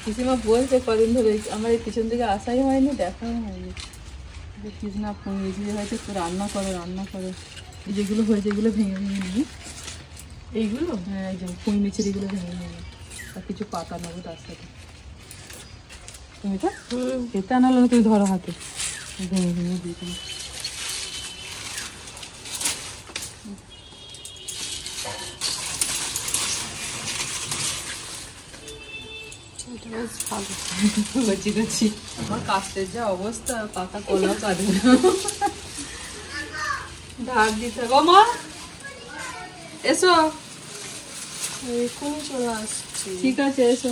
পিসিমা বলছে কদিন ধরে আমার এই পিছন থেকে আসাই হয়নি, দেখাও হয়নি। কৃষ্ণা পুঁই হয়তো রান্না করো। এই যেগুলো হয়েছে এগুলো ভেঙে নিই। এইগুলো হ্যাঁ, এই যে পুঁই মিচড়িগুলো ভেঙে নিই। আর কিছু পাতা নেবো তার সাথে। তুমি তো খেতে আনালো না, তুমি ধরো হাতে ভেঙে দিয়ে তুমি। আমার কাস্তের যা অবস্থা, পাকা কলাও কাঁদে না। ধার দিতে হবে। মা এসো, চলে আসছি। ঠিক আছে এসো।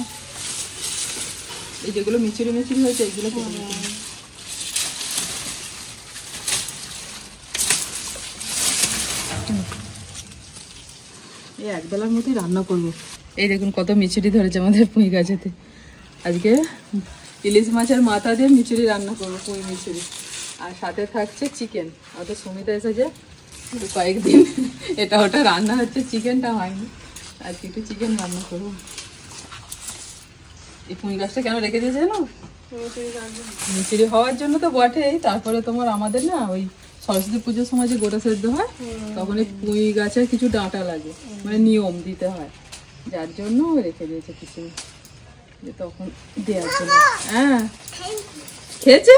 এই যেগুলো মিচুরি হয়েছে এগুলো এই একবেলার মধ্যেই রান্না করবো। এই দেখুন কত মিচুরি ধরেছে আমাদের পুঁই গাছেতে। আজকে ইলিশ মাছের মাথা দিয়ে মিচুরি রান্না করবো, পুঁই মিচুরি। আর সাথে থাকছে চিকেন। অত সুমিতা এসেছে কয়েকদিন, এটা ওটা রান্না হচ্ছে, চিকেনটা হয়নি। আজকে একটু চিকেন রান্না করবো। এই পুঁই গাছটা কেন রেখে দিয়েছে জানো? মিচুরি হওয়ার জন্য তো বটেই, তারপরে তোমার আমাদের না ওই সরস্বতী পুজোর সময় যে গোটা সেদ্ধ হয়, তখন এই পুঁই গাছের কিছু ডাঁটা লাগে, মানে নিয়ম দিতে হয়, যার জন্য রেখে দিয়েছে কিছু, যে তখন দেওয়ার জন্য। হ্যাঁ খেয়েছে।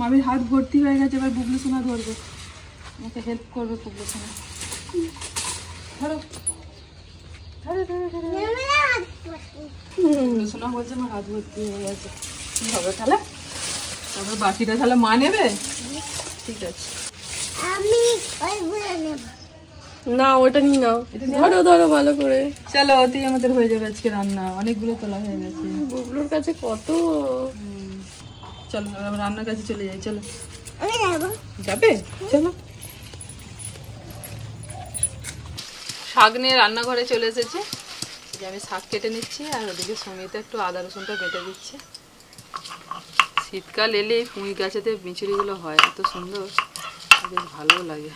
মামির হাত ভর্তি হয়ে গেছে, এবার বুবলু সোনা ধরবো, আমাকে হেল্প করবে বুবলু সোনা। ধরো বুবলু সোনা বলছে আমার হাত ভর্তি হয়ে গেছে। কি হবে তাহলে? তারপর বাকিটা তাহলে মা নেবে? ঠিক আছে, না ওটা নিয়ে নাও, ধরো ভালো করে। চলো ওতেই আমাদের হয়ে যাবে আজকে রান্না, অনেকগুলো তোলা হয়ে গেছে। বুবলুর কাছে কত। চলো রান্নার কাছে চলে যাই। চলো যাবে, চলো। শাক নিয়ে রান্নাঘরে চলে এসেছে। যে আমি শাক কেটে নিচ্ছি, আর ওদিকে সুমিতে একটু আদা রসুনটা বেটে দিচ্ছে। শীতকাল এলে পুঁই গাছেতে মিচুরিগুলো হয়, এত সুন্দর, বেশ ভালোও লাগে।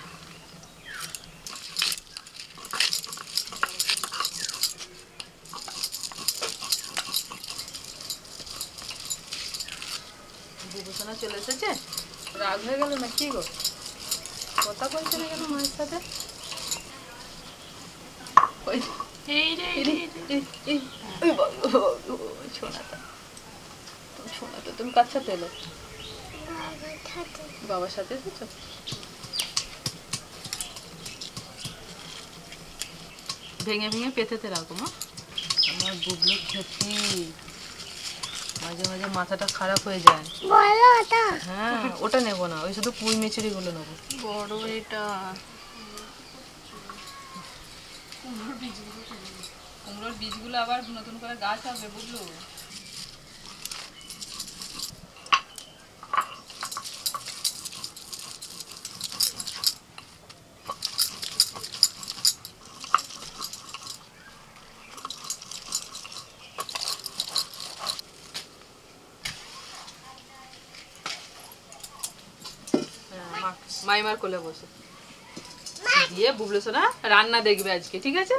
বুবুসোনা চলে এসেছে, রাগ হয়ে গেল না কি গো? কথা বলছে না কেন মায়ের সাথে? তুমি কার সাথে এলো? বাবার সাথে এসেছো? ভেঙে ভেঙে পেতেতে রাখো মা। আমার বুবলু খেতে মাঝে মাঝে মাথাটা খারাপ হয়ে যায়। হ্যাঁ ওটা নেবো না, ওই শুধু পুঁই মিচুরি গুলো নেবো। বড় এটা কুমড়োর বীজগুলো আবার নতুন করে গাছ হবে বুবলু। মাইমার কোলে বসে দিয়ে বুবলু সোনা রান্না দেখবে আজকে, ঠিক আছে?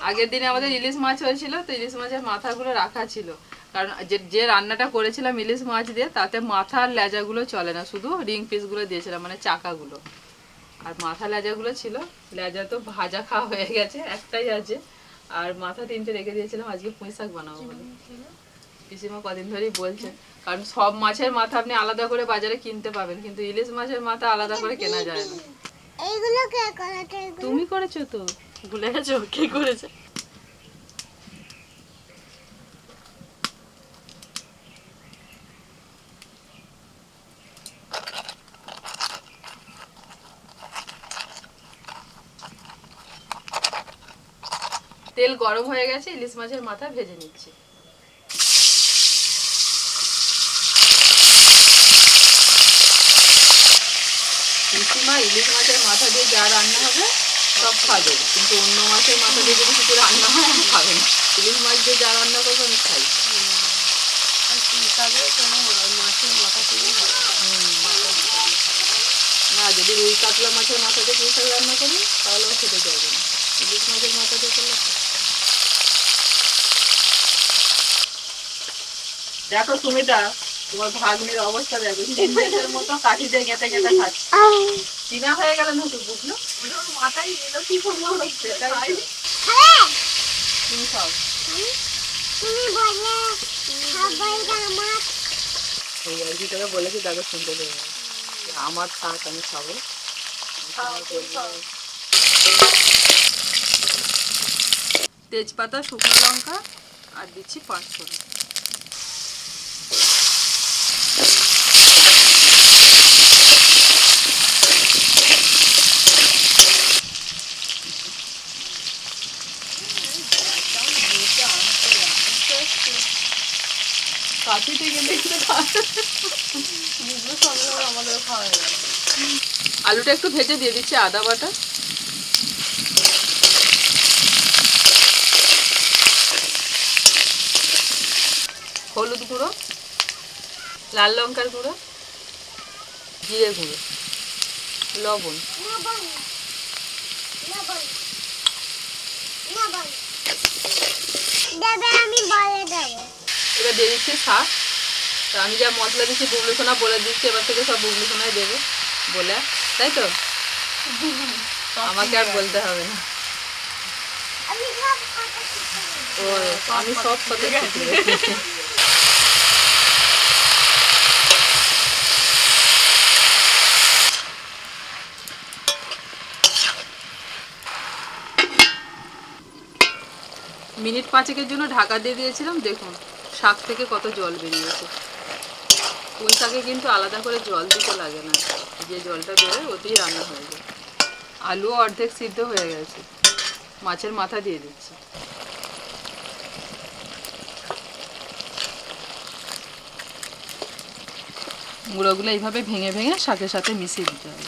আগের দিনে আমাদের ইলিশ মাছ হয়েছিল, তো ইলিশ মাছের মাথাগুলো রাখা ছিল, কারণ যে রান্নাটা করেছিলাম ইলিশ মাছ দিয়ে, তাতে মাথার লেজাগুলো চলে না, শুধু রিং পিসগুলো দিয়েছিলাম, মানে চাকাগুলো। আর মাথা লেজাগুলো ছিল, লেজা তো ভাজা খাওয়া হয়ে গেছে, একটাই আছে, আর মাথা তিনটে রেখে দিয়েছিলাম আজকে পুঁই শাক বানাবো বলে। পিসিমা কদিন ধরেই বলছে, কারণ সব মাছের মাথা আপনি আলাদা করে বাজারে কিনতে পাবেন, কিন্তু ইলিশ মাছের মাথা আলাদা করে কেনা যায় না। তুমি করেছো তো? ভুলে গেছো কি করেছে? তেল গরম হয়ে গেছে, ইলিশ মাছের মাথা ভেজে নিচ্ছি। পিসিমা ইলিশ মাছের মাথা দিয়ে যা রান্না হবে সব খাবে, কিন্তু অন্য মাছের মাথা দিয়ে যদি কিছু রান্না হয় আমি খাবে না। ইলিশ মাছ দিয়ে যা রান্না করবো আমি খাই। না যদি রুই কাতলা মাছের মাথা দিয়ে পুঁই শাক রান্না করি তাহলে খেতে চাইবে না, ইলিশ মাছের মাথা দিয়ে করলে দেখো সুমিতা, তোমার ভাগ্নির অবস্থা দেখো, নিজের মতো কাঠি দিয়ে গেঁথে গেঁথে খাচ্ছে। চিনা হয়ে গেল না তো, বুঝলো মাথায় এলো কি করবো, সেটাই তো। তুমি খাও। এই আর কি তোকে বলেছি, তাকে শুনতে দেবে না। আমার থাক, আমি খাবো। তেজপাতা, শুকনো লঙ্কা আর দিচ্ছি 5 ফোড়ন। কাশিতে গেলে আমাদের খাওয়া হয়ে গেল। আলুটা একটু ভেজে দিয়ে দিচ্ছি আদা বাটা, হলুদ গুঁড়ো, লাল লঙ্কার গুঁড়ো, জিরে গুঁড়ো, লবণ, এবার দিয়ে দিচ্ছি শাক। তো আমি যা মশলা দিচ্ছি বুবলু সোনা বলে দিচ্ছি, এবার থেকে সব বুবলু সোনাই দেবে বলে, তাই তো? আমাকে আর বলতে হবে না। ও আমি সব কথা শিখে গেছি। মিনিট 5 জন্য ঢাকা দিয়ে দিয়েছিলাম, দেখুন শাক থেকে কত জল বেরিয়েছে। পুঁই শাকে কিন্তু আলাদা করে জল দিতে লাগে না, যে জলটা বেরোয় ওতেই রান্না হয়ে যায়। আলুও অর্ধেক সিদ্ধ হয়ে গেছে, মাছের মাথা দিয়ে দিচ্ছি। গুঁড়োগুলো এইভাবে ভেঙে ভেঙে শাকের সাথে মিশিয়ে দিতে হবে।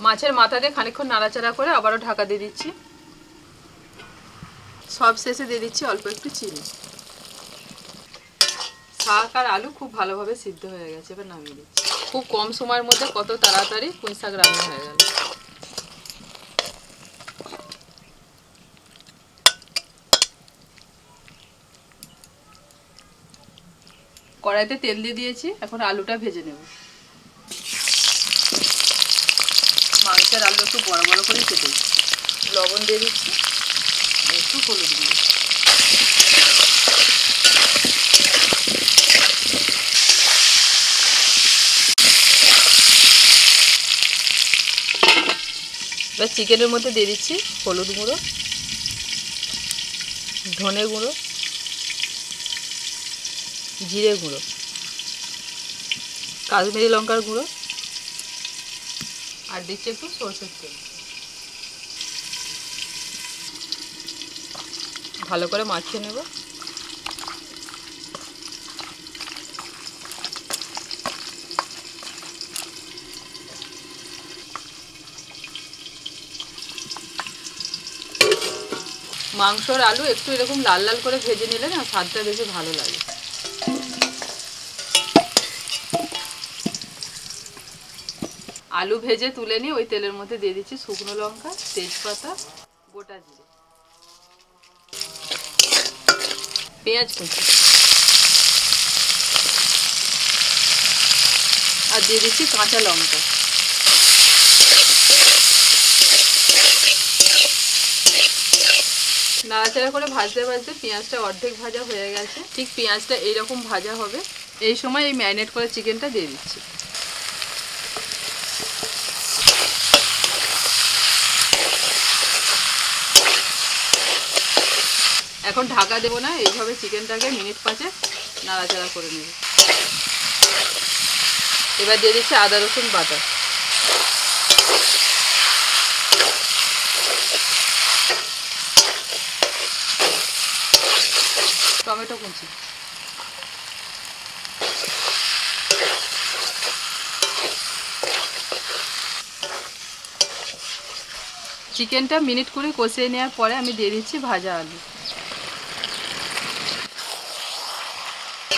মাছের মাথা দিয়ে খানিকক্ষণ নাড়াচাড়া করে আবারও ঢাকা দিয়ে দিচ্ছি। সব শেষে দিয়ে দিচ্ছি অল্প একটু চিনি। শাক আর আলু খুব ভালোভাবে সিদ্ধ হয়ে গেছে, এবার নামিয়ে দিচ্ছি। খুব কম সময়ের মধ্যে কত তাড়াতাড়ি পুঁই শাক রান্না হয়ে গেল। কড়াইতে তেল দিয়ে দিয়েছি, এখন আলুটা ভেজে নেব। মাংসের আলু একটু বড় বড় করে কেটে লবণ দিয়ে দিচ্ছি, একটু হলুদ দিয়ে এবার চিকেনের মধ্যে দিয়ে দিচ্ছি হলুদ গুঁড়ো, ধনে গুঁড়ো, জিরে গুঁড়ো, কাশ্মীরি লঙ্কার গুঁড়ো আর দিচ্ছি একটু সরষের তেল। ভালো করে মাখিয়ে নেব। মাংসর আলু একটু এরকম লাল লাল করে ভেজে নিলে না স্বাদটা বেশি ভালো লাগে। আলু ভেজে তুলে নিয়ে ওই তেলের মধ্যে দিয়ে দিচ্ছি শুকনো লঙ্কা, তেজপাতা, গোটা জিরে, পেঁয়াজ কুচি আর দিয়ে দিচ্ছি কাঁচা লঙ্কা। নাড়াচাড়া করে ভাজতে ভাজতে পেঁয়াজটা অর্ধেক ভাজা হয়ে গেছে। ঠিক পেঁয়াজটা এইরকম ভাজা হবে, এই সময় এই ম্যারিনেট করে চিকেনটা দিয়ে দিচ্ছি। এখন ঢাকা দেবো না, এইভাবে চিকেনটাকে মিনিট 5 নাড়াচাড়া করে নেব। এবার দিয়ে দিচ্ছি আদা রসুন বাটা, টমেটো কুচি, চিকেনটা মিনিট 20 কষিয়ে নেওয়ার পরে আমি দিয়ে দিচ্ছি ভাজা আলু।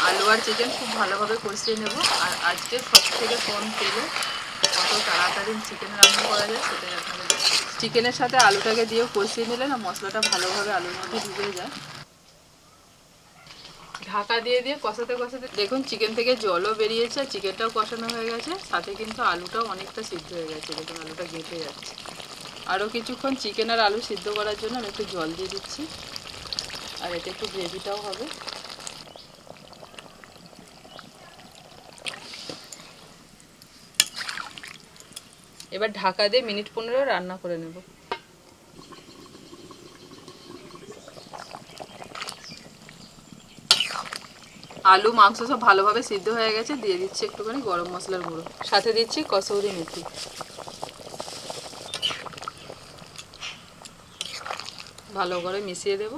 আলু আর চিকেন খুব ভালোভাবে কষিয়ে নেব। আর আজকে সবথেকে কম তেলে কত তাড়াতাড়ি চিকেন রান্না করা যায় সেটাই আপনাদের। চিকেনের সাথে আলুটাকে দিয়ে কষিয়ে নিলে না মশলাটা ভালোভাবে আলুর মধ্যে ঢুকে যায়। ঢাকা দিয়ে দিয়ে কষাতে কষাতে দেখুন চিকেন থেকে জলও বেরিয়েছে আর চিকেনটাও কষানো হয়ে গেছে, সাথে কিন্তু আলুটাও অনেকটা সিদ্ধ হয়ে গেছে। দেখুন আলুটা গেঁথে যাচ্ছে। আরও কিছুক্ষণ চিকেন আর আলু সিদ্ধ করার জন্য আমি একটু জল দিয়ে দিচ্ছি, আর এতে একটু গ্রেভিটাও হবে। এবার ঢাকা দিয়ে মিনিট 15 রান্না করে নেব। আলু মাংস সব ভালোভাবে সিদ্ধ হয়ে গেছে, দিয়ে দিচ্ছি একটুখানি গরম মশলার গুঁড়ো, সাথে দিচ্ছি কসুরি মেথি। ভালো করে মিশিয়ে দেব।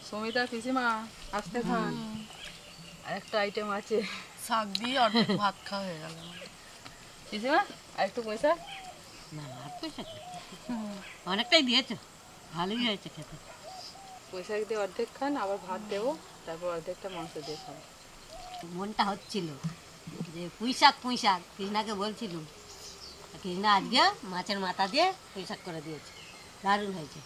সুমিতা পিসিমা আসতে খান, আরেকটা আইটেম আছে। শাক দিয়ে অর্ধেক ভাত খাওয়া হয়ে গেল। পিসিমা আরেকটু পয়সা। না আর পয়সা অনেকটাই দিয়েছো, ভালোই হয়েছে খেতে। পয়সা দিয়ে অর্ধেক খান, আবার ভাত দেবো, তারপর অর্ধেকটা মাংস দিয়ে খান। মনটা হচ্ছিল যে পুঁই শাক কৃষ্ণাকে বলছিলুম, কৃষ্ণা আজকে মাছের মাথা দিয়ে পুঁই শাক করে দিয়েছে, দারুণ হয়েছে।